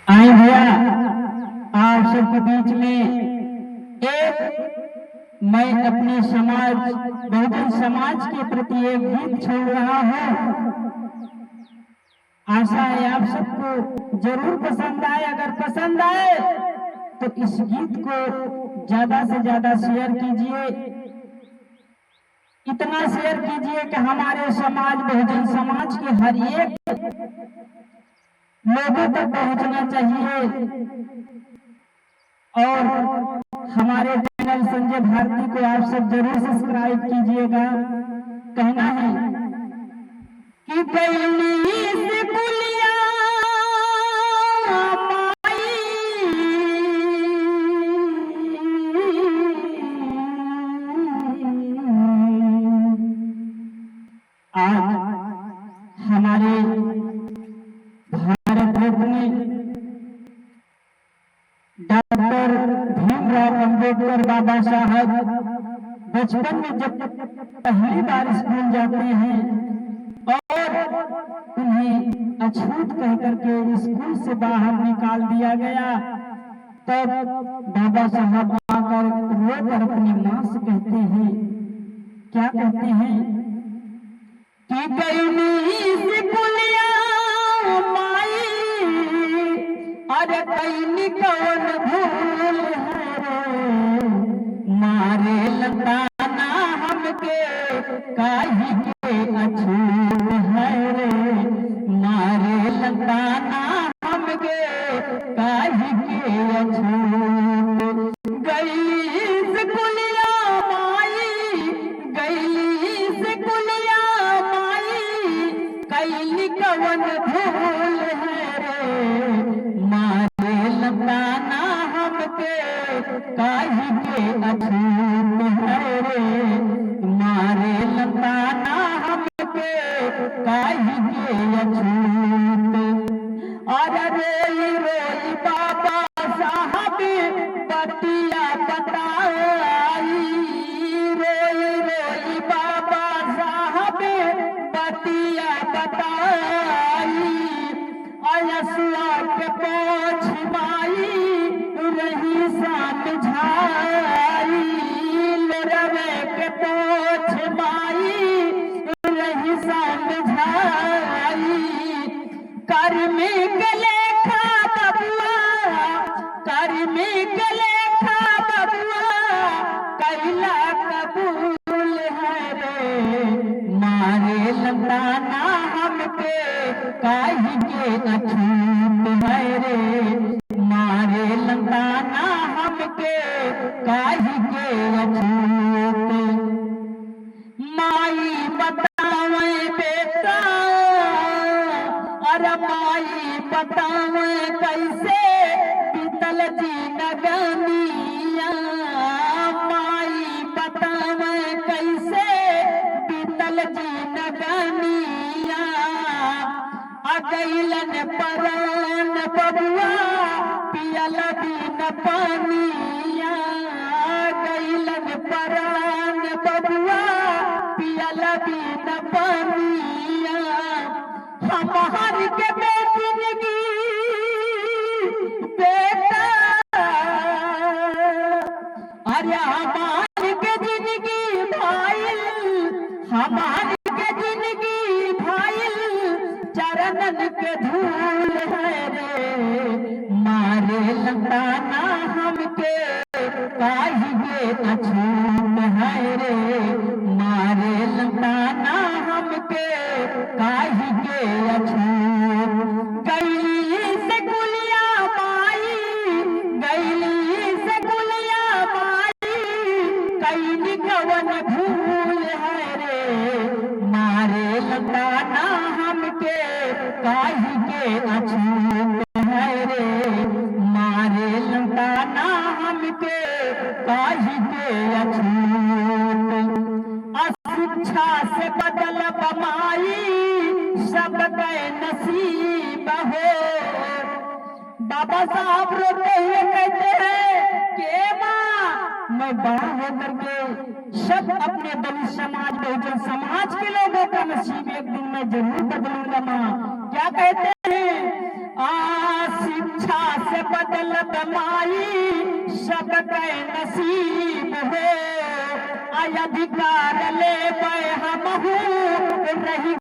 आए भैया आप सबके बीच में मैं अपने समाज बहुजन समाज के प्रति एक गीत छोड़ रहा हूँ। आशा है आप सबको जरूर पसंद आए। अगर पसंद आए तो इस गीत को ज्यादा से ज्यादा शेयर कीजिए। इतना शेयर कीजिए कि हमारे समाज बहुजन समाज के हर एक लोगों तक पहुंचना चाहिए। और हमारे चैनल संजय भारती को आप सब जरूर सब्सक्राइब कीजिएगा। कहना है कि गैली से कुलिया आज हमारे भारत देश में डॉक्टर भीमराव अम्बेडकर बाबा साहब बचपन में जब पहली बार स्कूल जाते हैं और उन्हें अछूत कह करके स्कूल से बाहर निकाल दिया गया, तब बाबा साहब आकर रोकर अपनी मां से कहते हैं, क्या कहते हैं कि गई से पुलिया माई, अरे कई कौन भूल है मारे लताना हमके काहे के अछूत है रे, मारे लताना हमके काहे के अछूत। गई से कुलिया माई, गई से कुलिया माई, कई कौन भूल है रे, मारे लताना हमके काहे के अछूत है रे, मारे लताना हमके काहे के अछूत। और रोई रोई बाबा साहब बतिया बताई, रोई रोई बाबा साहब बतिया बताई, अयसुआ के पोछ माई रही समझाई, रवे के पोछ माई रही समझाई। कर में गले खा बबुआ, कर में गले खा बबुआ, कैला कबूल है रे, मारे लताना हमके काहे के अछूत है रे, मारे लताना हमके काहे के अछूत। माई बतावे बेटा, अरे माई बतावे कैसे बीतल जिंदगानिया, माई बतावे कैसे बीतल जिंदगानिया। अगैलन परान बबुआ पियल बिन पानिया, गैलन परान बबुआ पियल बिन पानिया। हमार के बेजिंदगी बेटा, अरे हमार के जिंदगी भाईल, हमार के जिंदगी भाईल चरणन के धूल है रे, मारे लताना हमके काहे के अछूत है रे, मारे लताना हमके काहे के अछूत। गैली से कुलिया माई, गैली से कुलिया माई, कई कवन भूल है रे, मारे लताना हमके काहे के अछूत है रे, मारे लताना हमके काहे के अछूत। अशिक्षा से बदल बमाई सब गए नसीब हो। बाबा साहब रोते हुए कहते हैं कि माँ मैं बड़ा होकर के सब अपने दलित समाज बहुजन समाज के लोगों का नसीब एक दिन मैं जरूर बदलूंगा माँ। क्या कहते हैं शिक्षा बदल बमाई सबके नसीब हो, अधिकार ले हम रही